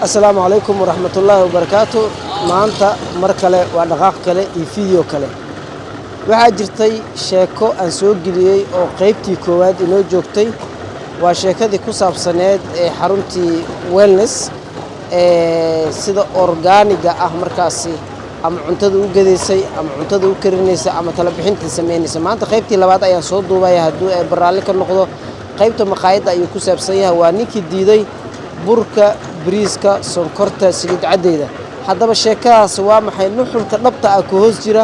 السلام عليكم ورحمة الله وبركاته. maanta mar kale waa dhaqaaq kale iyo video kale waxaa jirtay sheeko aan soo geliyay oo qaybtii koowaad inoo joogtay waa sheekadii ku saabsaneed ee xaruntii wellness sida organiga ah markaasi ama cuntada u gadeysay ama cuntada u karinaysay ama tala bixinta sameynaysa maanta qaybtii labaad ayaan soo duubay hadduu ay barnaamij ka noqdo qaybta maqaayadda ayuu ku saabsan yahay waa ninkii diiday burka bariiska sonkorta saliid cadeeda haddaba sheekadaas waa maxay nuxurka dhabta ah ku hoos jira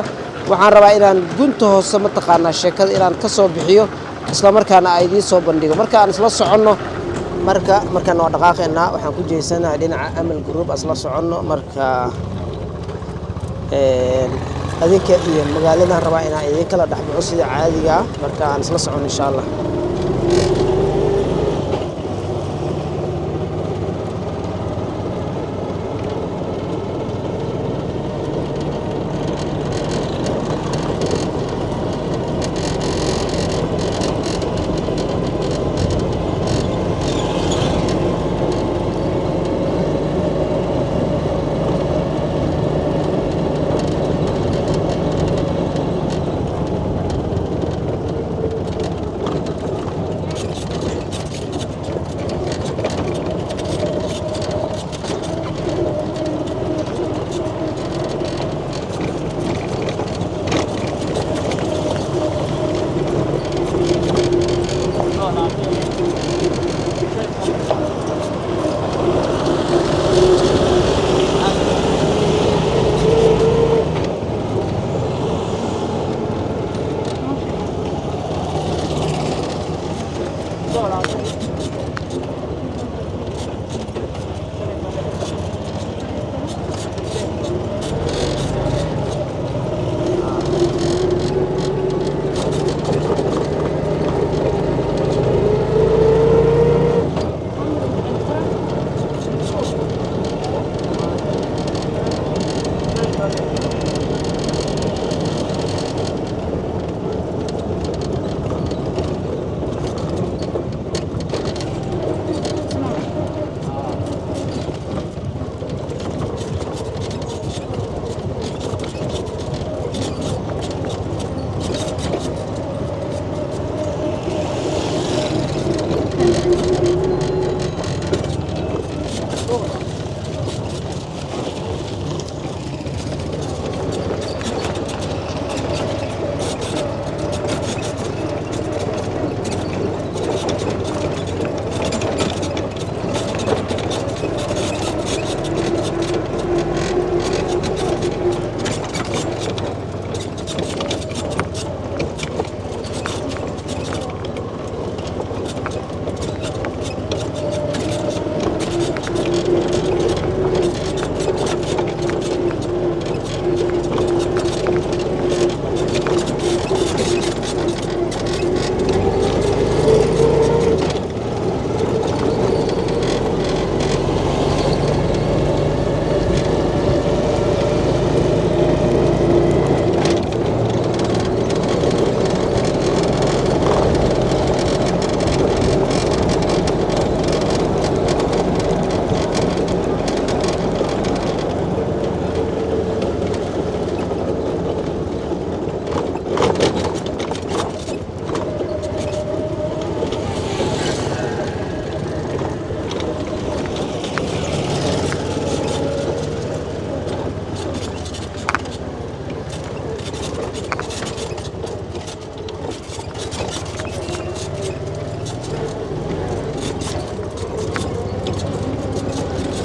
waxaan rabaa inaan gunta hoose ma taqaanaa sheekada inaan ka soo bixiyo isla markaana ay idin soo bandhigo marka aan isla soconno markaan waa dhaqaaqeynaa waxaan ku jeesanahay dhinaca amal group asla soconno marka adinka iyo magaaladan rabaa inaan idin kala dhaxbaxo sida caadiga ah marka aan isla soconno insha Allah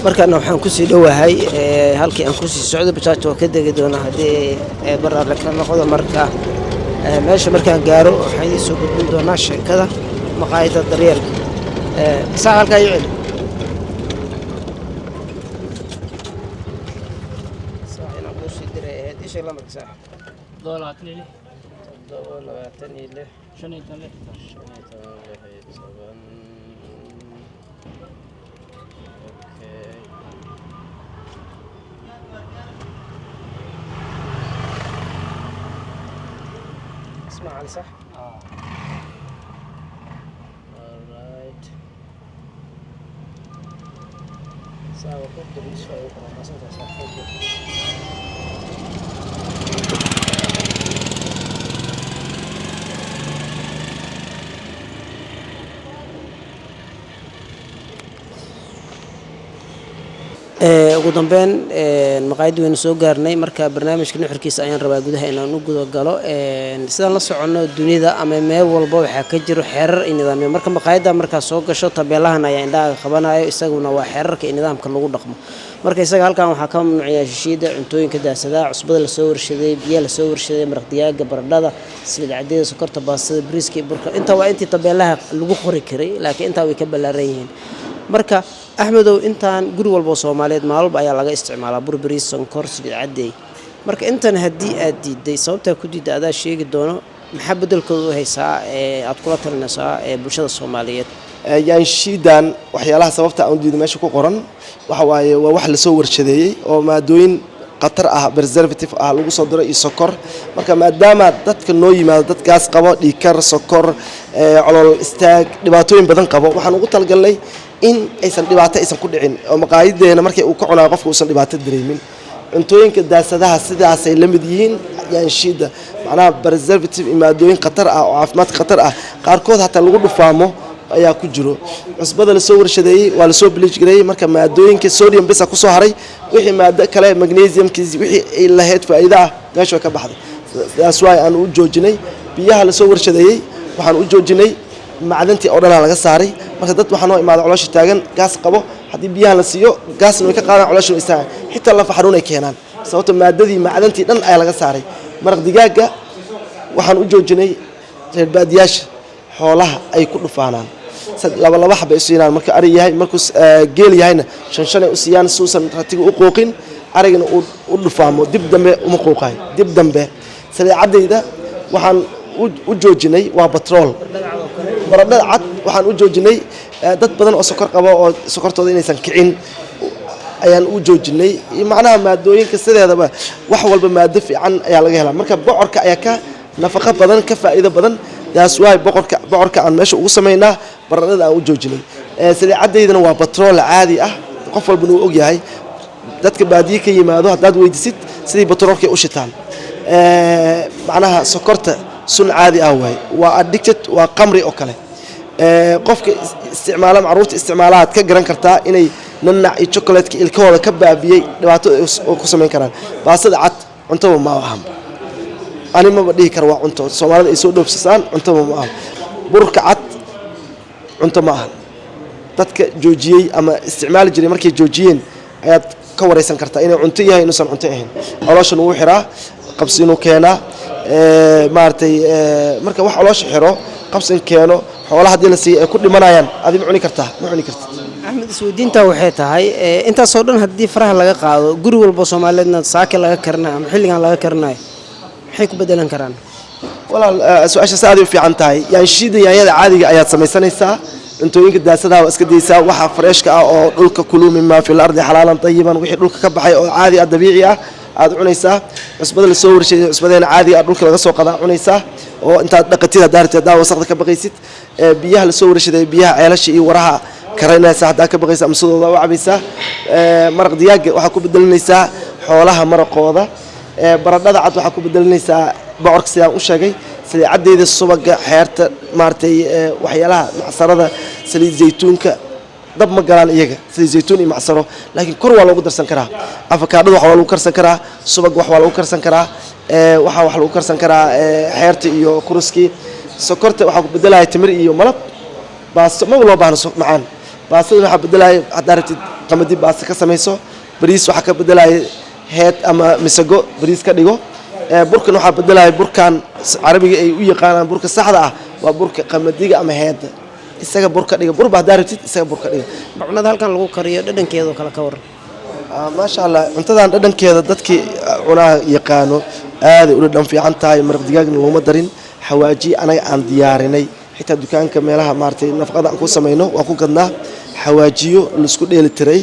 markaan waxaan ku sii dhawahay halkii aan ku sii socdo bajaaj oo ka degi doona hadii barnaamij ka noqdo marka meesha markaan gaaro waxaan idin soo gudbin doonaa sheekada maqaayadda daryeel saa halka ay celi saa ina ku sii diray isha la markaa دولار كلي دولار تاني له شنو يتنلي اسمع على صح alright sawa ugu dambeyn maqaayadii waynu soo gaarnay marka barnaamijka nuxurkiisa ayaan rabaa gudaha inaan u guda galo sidaan la soconno dunida ama meel walba waxaa ka jiro xeerar iyo nidaamyo marka maqaayadda markaa soo gasho tabeelahan ayaa indhaha qabanayo isaguna waa xeerarka iyo nidaamka lagu dhaqmo marka isaga halkan waxaa ka mamnuucaya shishiida cuntooyinka daasadaha cusbada lasoo warshaday biyaha lasoo warshaday maraq digaaga baradhada saliid cadeeda sokorta baastada bariiska iyo burka intaa waa intii tabeelaha lagu qori karay laakiin intaa way ka ballaaran yihiin marka axmedow intaan guri walba Soomaaliyeed maalba ayaa laga isticmaalaa bur bariis sonkor saliid cadeey marka intan haddii aad diiday sababta ku diiday adaa sheegi doono maxaa bedelkooda u haysaa aad kula talinaysaa bulshada Soomaaliyeed yaanshiidan waxyaalaha sababta aan u diiday meesha ku qoran waxa waaye waa wax la soo warshadeeyay oo maadooyin qatar ah preservative ah lagu soo diro iyo sokor marka maadaama dadka noo yimaado dad gaas qabo dhiikar sokor calool istaag dhibaatooyin badan qabo waxaan ugu talgalnay in aysan dhibaato aysan ku dhicin oo maqaayadeena markay uu ka cunaa qofka uusan dhibaato dareemin cuntooyinka daasadaha sidaas ay la mid yihiin yaanshiida macnaha preservative maadooyin qatar ah oo caafimaad qatar ah qaarkood hatta lagu dhufaamo ayaa ku jiro cusbada la soo warshadeeyay waa la soo bleach gareeyay marka maadooyinka sodium bisa ku soo haray wixii maado kale magnesium kiisi wixii ay lahayd faa'iido ah meesha ka baxday sidaas waa aan u joojinay biyaha la soo warshadeeyay waxaan u joojinay macdantii oo dhan laga saaray marka dad waxaan oo imaado caloosha taagan gaas qabo hadii biyaha la siiyo gaasna way ka qaadaan caloosha way istaagaan xitaa la faxruun ay keenaan sababta maadadii macdantii dhan ayaa laga saaray maraq digaaga waxaan u joojinay reer baadiyaasha xoolaha ay ku dhufaanaan laba xabay u siiyaan marka ari yahay markuu geel yahayna shan ay u siiyaan suusan ratiga u qooqin arigana u dhufaamo dib dambe uma qooqay dib dambe saliicadeyda waxaan u joojinay waa batrool baradhada cad waxaan u joojinay dad badan oo sokor qabo oo sokortooda inaysan kicin ayaan u joojinay macnaha maadooyinka sideedaba wax walba maado fiican ayaa laga helaa marka bocorka ayaa ka nafaqo badan ka faa'iido badan taas waa bocorka aan meesha ugu sameynaa baradhada aan u joojinay saliicadeydana waa batrool caadi ah qof walba uu og yahay dadka baadiye ka yimaado hadaad weydiisid sidii batroolka u shitaan macnaha sokorta sun caadi ah waa addicted waa qamri oo kale qofka isticmaala macruufta isticmaalaad ka garan kartaa inay nanac iyo chocolate ilkahooda ka baabiyay dhibaato oo ku sameyn karaan baasada cad cuntada ma ahan ani ma dhihi karo waa cunto Soomaalida ay soo dhoofsasaan cuntada ma ahan burka cad cunto ma ahan dadka joojiyay ama isticmaali jiray markay joojiyeen ayaad ka wareysan kartaa inay cunto yahay inuusan cunto ahayn calooshan uu xiraa qabsiinu keenaa maartay marka wax caloosha xiro qabsin keeno xoolaha hadii la siiyay ay ku dhimanayaan adiga cuni kartaa ma cuni kartaa axmed isweydiinta waxay tahay intaas oo dhan hadii faraha laga qaado guri walba Soomaaliyeedna saaka laga karnaa ama xilligan laga karnaa maxay ku bedelan karaan walaal su'aasha saad u fiican tahay yaanshiida yaanyada caadiga ayaad samaysanaysaa cuntooyinka daasadaha waa iska deysaa waxa freeshka ah oo dhulka kulumi ma fi ardi halaalan tayiban wixii dhulka ka baxay oo caadi ah dabiici ah aad cunaysaa cusbada la soo warshaday cusbadeena caadi ah dhulka laga soo qadaa cunaysaa oo intaad dhaqatid daartid daawo wasaqda ka baqaysid biyaha la soo warshaday biyaha ceelasha iyo waraha karaynaysa hadaa ka baqaysa amsadooda u cabaysaa maraq digaaga waxa ku bedelinaysaa xoolaha maraqooda baradhada cad waxa ku bedelinaysaa bocorka sidaan u sheegay saliicadeeda subaga xeerta maartay waxyaalaha macsarada saliid zeytuunka dab ma galaan iyaga saliid zeytuun iyo macsaro laakiin kor waa lagu darsan karaa avocado waxa lagu karsan karaa subag waxa lagu karsan karaa waxa lagu karsan karaa xeerta iyo kuruski sokorta waxa ku bedelaya timir iyo malab baasto ma loo baahno macaan baastada waxa bedelaya hadartid qamadi baasto ka samayso bariis waxa ka bedelaya head ama misago bariis ka dhigo burkan waxa bedelaya burkan carabiga ay u yaqaanaan burka saxda ah waa burka qamadiga ama head isaga burka dhiga burba daartid isaga burka dhiga cunada halkan lagu kariyo dhadhankeedu kala ka waran ma sha Allah cuntadan dhadhankeeda dadkii cunaa yaqaano aad u dhadhan fiican tahay maraq digaagna looma darin xawaaji anaga aan diyaarinay xitaa dukaanka meelaha maartay nafaqada aan ku sameeyno waa ku gadnaa xawaajiyo la isku dheeli tiray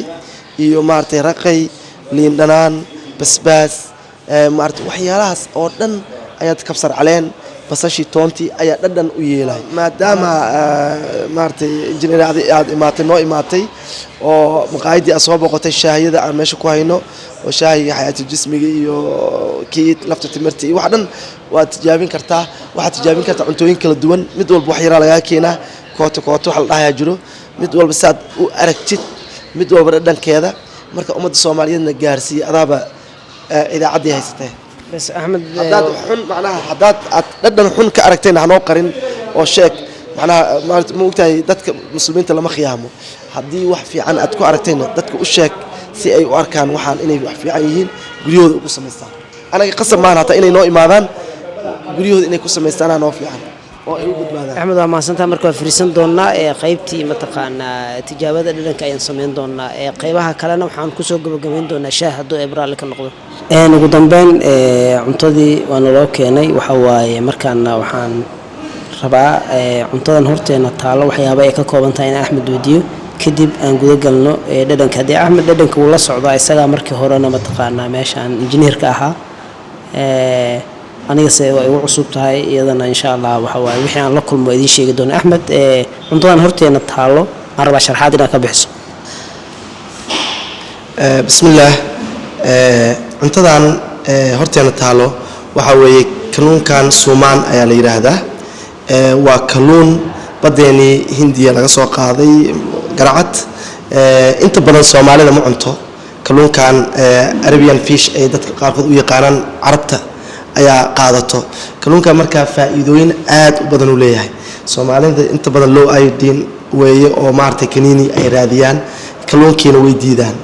iyo maartay raqay liin dhanaan basbaas maartay waxyaalahaas oo dhan ayaad kabsar caleen basashii toontii ayaa dhadhan u yeelay maadaama maartay injineer aad imaatay noo imaatay oo maqaayadii aad soo boqotay shaahiyada aan meesha ku hayno oo shaahiga xayaatu jismiga iyo kiid lafta timirta iyo wax dhan waad tijaabin kartaa waxaad tijaabin kartaa cuntooyin kala duwan mid walba wax yaraa lagaa keenaa kooto wax la dhahayaa jiro mid walba saad u aragtid mid walba dhadhankeeda marka ummadda Soomaaliyeedna gaarsiiy adaaba idaacaddii haysatay bas Ahmed haddaad xun macnaha haddaad dhadhan xun ka aragtayna hanoo qarin oo sheeg macnaha ma ogtahay dadka muslimiinta lama khiyaamo haddii wax fiican aad ku aragtayna dadka u sheeg si ay u arkaan waxaan inay wax fiican yihiin guryahooda ugu samaystaan anaga qasab maahan hataa inay noo imaadaan guryahooda inay ku samaystaan noo fiican oo ay u badbaadaan Ahmed waa mahadsantahay marka waa firiisan doonaa qaybtii mataqaanaa tijaabada dhadhanka ayaan sameyn doonaa qaybaha kalena waxaan ku soo gabagabeyn doonaa shaah hadduu ibraal ka noqdo ugu dambeyn cuntadii waa naloo keenay waxa waaye markaana waxaan rabaa cuntadan horteena taalo waxyaabo ay ka kooban tahay in Ahmed weydiiyo kadib aan guda galno dhadhanka hadii Ahmed dhadhanka uu la socdo isaga markii horena mataqaanaa meeshaan injineerka ahaa aniga se way ugu cusub tahay iyadana insha Allah waxa waaye wixii aan la kulmo idin sheegi doono Ahmed cuntadan horteena taalo arba sharxaad ina ka bixiso bismillaah cuntadan horteena taalo waxa weeye kalluunkan Soomaan ayaa la yiraahdaa waa kalluun badeeni Hindiya laga soo qaaday garacad inta badan Soomaalida ma cunto kalluunkan Arabian fish ay dadka qaarkood u yaqaanaan Carabta ayaa qaadato kalluunka marka faa'iidooyin aad u badan u leeyahay Soomaalida inta badan low iodine weeye oo maartay kaniini ay raadiyaan kalluunkiina way diidaan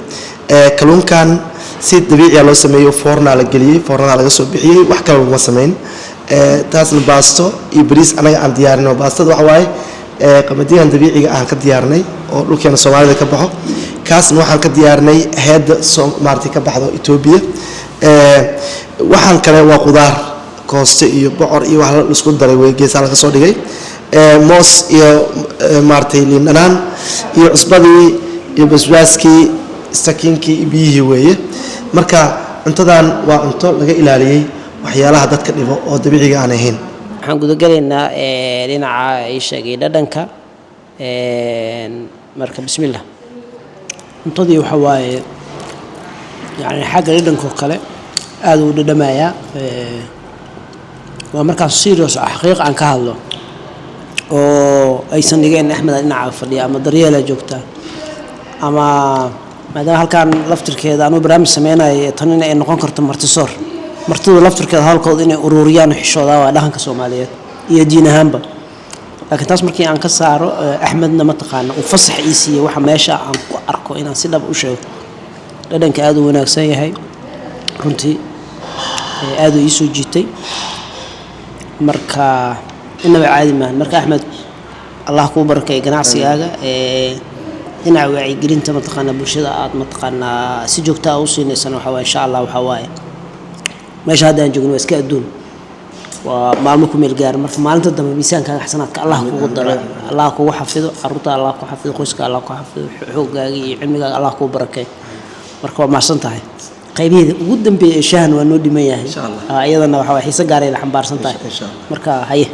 kalluunkan si dabiici ah loo sameeyo foorna la galiyay foorna laga soo bixiyay wax kale laguma sameyn taasna baasto iyo bariis anaga aan diyaarino baastada waxa waaye qamadigan dabiiciga aan ka diyaarnay oo dhulkeena Soomaalida ka baxo kaasna waxaan ka diyaarnay heeda maartay ka baxdo Itoobiya waxaan kale waa qudaar kooste iyo bocor iyo wax la isku daray way geesaa laga soo dhigay moos iyo maartay liin dhanaan iyo cusbadii iyo basbaaskii sakiinkii biyihii weeye marka cuntadan waa cunto laga ilaaliyay waxyaalaha dadka dhibo oo dabiiciga aan ahayn waxaan guda galeynaa dhinaca ay sheegay dhadhanka marka bismillah cuntadii waxa waaye yani xagga dhadhanka kale aad u dhadhamaya waa markaas serious xaqiiq aan ka hadlo oo aysan dhigeen Ahmed dhinaca fadhiya ama daryeela joogta ama maadaama halkan laftirkeeda aanu barnaamij sameynay tan in ay noqon karto martisoor martidu laftirkeeda halkood inay ururiyaan xishooda waa dhaqanka Soomaaliyeed iyo diin ahaanba laakiin taas markii aan ka saaro Ahmedna ma taqaan uu fasax ii siiyay waxa meesha aan ku arko inaan si dhab u sheego dhadhanka aad u wanaagsan yahay runtii aad ii soo jiitay marka inaba caadi ma marka Ahmed Allah ku barakay ganacsigaaga dhinaca wacyigelinta mataqaana bulshada aad mataqaana si joogto ah u siinaysan waxa waa insha Allah waxa waaye meesha hadaan joogno iska aduun waa maalmo ku meel gaar marka maalinta dambe miisaankaaga xasanaadka Allah kugu daro Allah kugu xafido carruurta Allah ku xafido qoyska Allah ku xafido xoogaaga iyo cilmigaaga Allah ku barakay marka waa maasan tahay qaybihiida ugu dambeeyay shahan waa noo dhiman yahay insha Allah iyadana waxa waa xiisa gaar ah la xambaarsan tahay marka haye